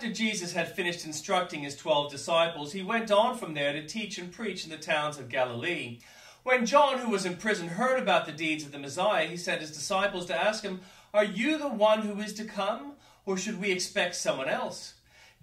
after Jesus had finished instructing his 12 disciples, he went on from there to teach and preach in the towns of Galilee. When John, who was in prison, heard about the deeds of the Messiah, he sent his disciples to ask him, "Are you the one who is to come, or should we expect someone else?"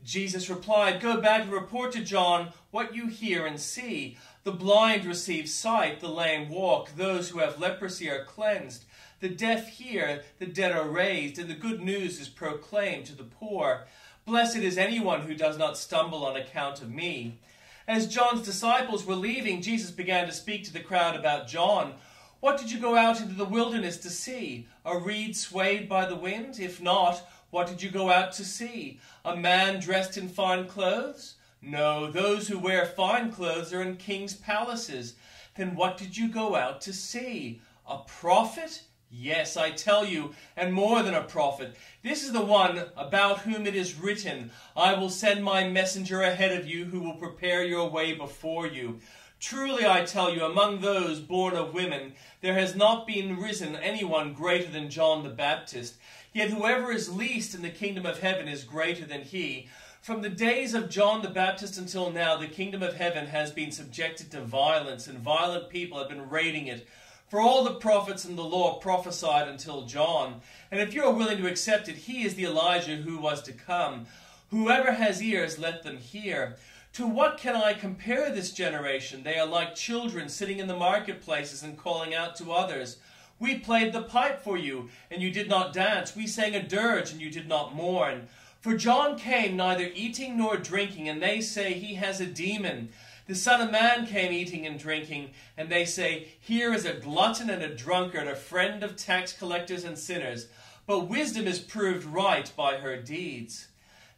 Jesus replied, "Go back and report to John what you hear and see. The blind receive sight, the lame walk, those who have leprosy are cleansed, the deaf hear, the dead are raised, and the good news is proclaimed to the poor. Blessed is anyone who does not stumble on account of me." As John's disciples were leaving, Jesus began to speak to the crowd about John. "What did you go out into the wilderness to see? A reed swayed by the wind? If not, what did you go out to see? A man dressed in fine clothes? No, those who wear fine clothes are in kings' palaces. Then what did you go out to see? A prophet? Yes, I tell you, and more than a prophet. This is the one about whom it is written, 'I will send my messenger ahead of you who will prepare your way before you.' Truly I tell you, among those born of women, there has not been risen anyone greater than John the Baptist. Yet whoever is least in the kingdom of heaven is greater than he. From the days of John the Baptist until now, the kingdom of heaven has been subjected to violence, and violent people have been raiding it. For all the prophets and the law prophesied until John. And if you are willing to accept it, he is the Elijah who was to come. Whoever has ears, let them hear. To what can I compare this generation? They are like children sitting in the marketplaces and calling out to others. We played the pipe for you, and you did not dance. We sang a dirge, and you did not mourn. For John came neither eating nor drinking, and they say he has a demon. The Son of Man came eating and drinking, and they say, here is a glutton and a drunkard, a friend of tax collectors and sinners. But wisdom is proved right by her deeds."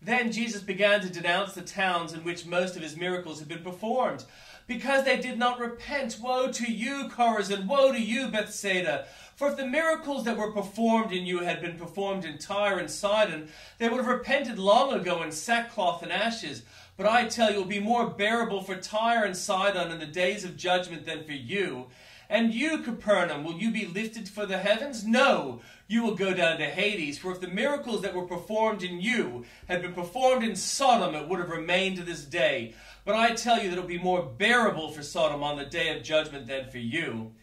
Then Jesus began to denounce the towns in which most of his miracles had been performed. "Because they did not repent, woe to you, Chorazin, woe to you, Bethsaida! For if the miracles that were performed in you had been performed in Tyre and Sidon, they would have repented long ago in sackcloth and ashes. But I tell you, it will be more bearable for Tyre and Sidon in the days of judgment than for you. And you, Capernaum, will you be lifted for the heavens? No, you will go down to Hades. For if the miracles that were performed in you had been performed in Sodom, it would have remained to this day. But I tell you that it will be more bearable for Sodom on the day of judgment than for you."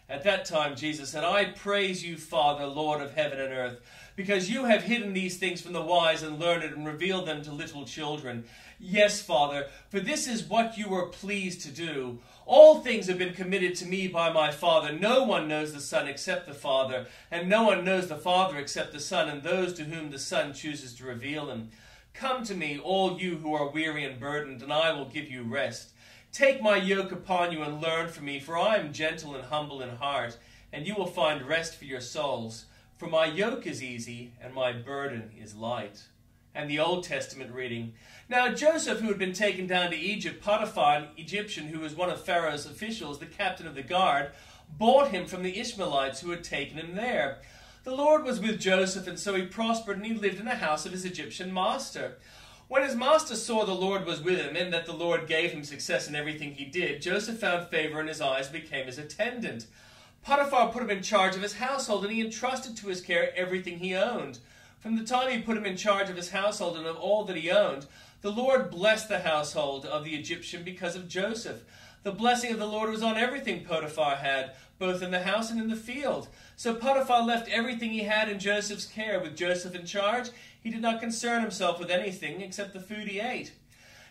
At that time Jesus said, "I praise you, Father, Lord of heaven and earth, because you have hidden these things from the wise and learned and revealed them to little children. Yes, Father, for this is what you were pleased to do. All things have been committed to me by my Father. No one knows the Son except the Father, and no one knows the Father except the Son, and those to whom the Son chooses to reveal him. Come to me, all you who are weary and burdened, and I will give you rest. Take my yoke upon you and learn from me, for I am gentle and humble in heart, and you will find rest for your souls. For my yoke is easy, and my burden is light." And the Old Testament reading. Now Joseph, who had been taken down to Egypt, Potiphar, an Egyptian who was one of Pharaoh's officials, the captain of the guard, bought him from the Ishmaelites who had taken him there. The Lord was with Joseph, and so he prospered, and he lived in the house of his Egyptian master. When his master saw the Lord was with him, and that the Lord gave him success in everything he did, Joseph found favor in his eyes and became his attendant. Potiphar put him in charge of his household, and he entrusted to his care everything he owned. From the time he put him in charge of his household and of all that he owned, the Lord blessed the household of the Egyptian because of Joseph. The blessing of the Lord was on everything Potiphar had, both in the house and in the field. So Potiphar left everything he had in Joseph's care. With Joseph in charge, he did not concern himself with anything except the food he ate.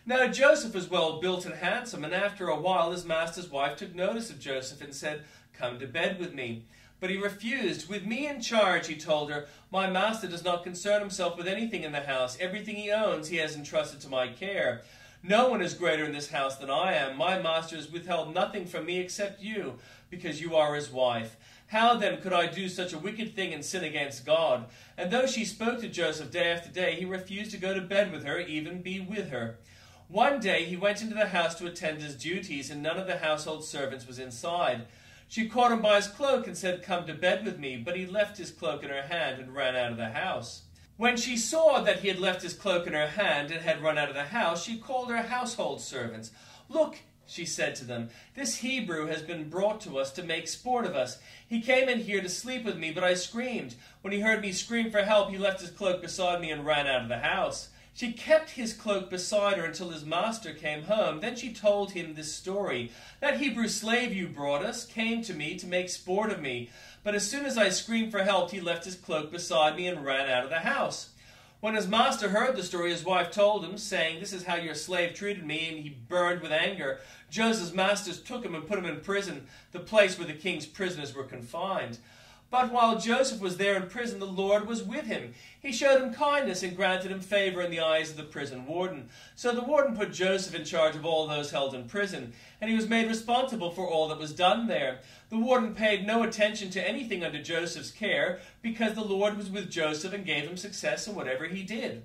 Now Joseph was well built and handsome, and after a while his master's wife took notice of Joseph and said, "Come to bed with me." But he refused. "With me in charge," he told her, "my master does not concern himself with anything in the house. Everything he owns he has entrusted to my care. No one is greater in this house than I am. My master has withheld nothing from me except you, because you are his wife. How then could I do such a wicked thing and sin against God?" And though she spoke to Joseph day after day, he refused to go to bed with her, even be with her. One day he went into the house to attend his duties, and none of the household servants was inside. She caught him by his cloak and said, "Come to bed with me." But he left his cloak in her hand and ran out of the house. When she saw that he had left his cloak in her hand and had run out of the house, she called her household servants. "Look," she said to them, "this Hebrew has been brought to us to make sport of us. He came in here to sleep with me, but I screamed. When he heard me scream for help, he left his cloak beside me and ran out of the house." She kept his cloak beside her until his master came home. Then she told him this story. That Hebrew slave you brought us came to me to make sport of me. But as soon as I screamed for help, he left his cloak beside me and ran out of the house. When his master heard the story, his wife told him, saying, "This is how your slave treated me," and he burned with anger. Joseph's masters took him and put him in prison, the place where the king's prisoners were confined. But while Joseph was there in prison, the Lord was with him. He showed him kindness and granted him favor in the eyes of the prison warden. So the warden put Joseph in charge of all those held in prison, and he was made responsible for all that was done there. The warden paid no attention to anything under Joseph's care, because the Lord was with Joseph and gave him success in whatever he did.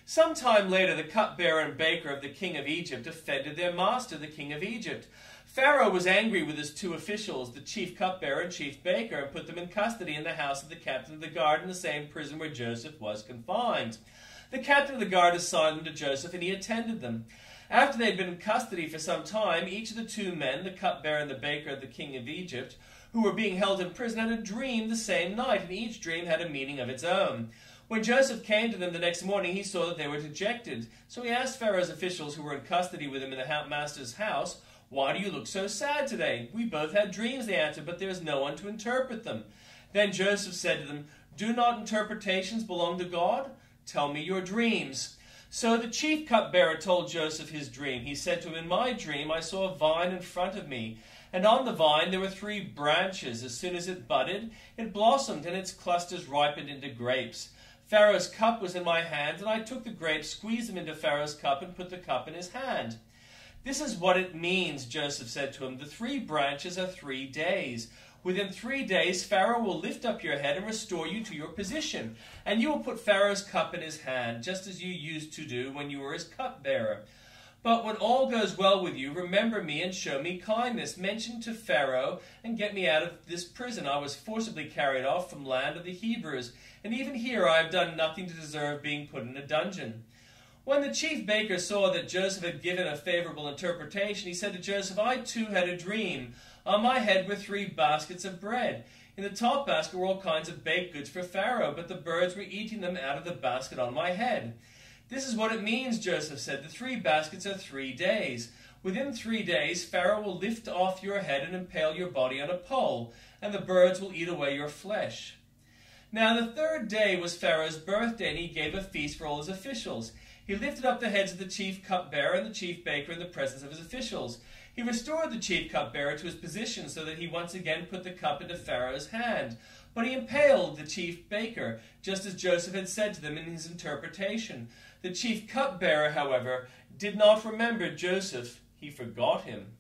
Some time later, the cupbearer and baker of the king of Egypt offended their master, the king of Egypt. Pharaoh was angry with his two officials, the chief cupbearer and chief baker, and put them in custody in the house of the captain of the guard in the same prison where Joseph was confined. The captain of the guard assigned them to Joseph, and he attended them. After they had been in custody for some time, each of the two men, the cupbearer and the baker of the king of Egypt, who were being held in prison, had a dream the same night, and each dream had a meaning of its own. When Joseph came to them the next morning, he saw that they were dejected. So he asked Pharaoh's officials who were in custody with him in the master's house, "Why do you look so sad today?" "We both had dreams," they answered, "but there is no one to interpret them." Then Joseph said to them, "Do not interpretations belong to God? Tell me your dreams." So the chief cupbearer told Joseph his dream. He said to him, "In my dream I saw a vine in front of me, and on the vine there were 3 branches. As soon as it budded, it blossomed, and its clusters ripened into grapes. Pharaoh's cup was in my hand, and I took the grapes, squeezed them into Pharaoh's cup, and put the cup in his hand." "This is what it means," Joseph said to him. "The 3 branches are 3 days. Within 3 days, Pharaoh will lift up your head and restore you to your position, and you will put Pharaoh's cup in his hand, just as you used to do when you were his cupbearer. But when all goes well with you, remember me and show me kindness. Mention to Pharaoh and get me out of this prison. I was forcibly carried off from land of the Hebrews, and even here I have done nothing to deserve being put in a dungeon." When the chief baker saw that Joseph had given a favorable interpretation, he said to Joseph, "I too had a dream. On my head were 3 baskets of bread. In the top basket were all kinds of baked goods for Pharaoh, but the birds were eating them out of the basket on my head." "This is what it means," Joseph said. "The 3 baskets are 3 days. Within 3 days, Pharaoh will lift off your head and impale your body on a pole, and the birds will eat away your flesh." Now the 3rd day was Pharaoh's birthday, and he gave a feast for all his officials. He lifted up the heads of the chief cupbearer and the chief baker in the presence of his officials. He restored the chief cupbearer to his position so that he once again put the cup into Pharaoh's hand. But he impaled the chief baker, just as Joseph had said to them in his interpretation. The chief cupbearer, however, did not remember Joseph. He forgot him.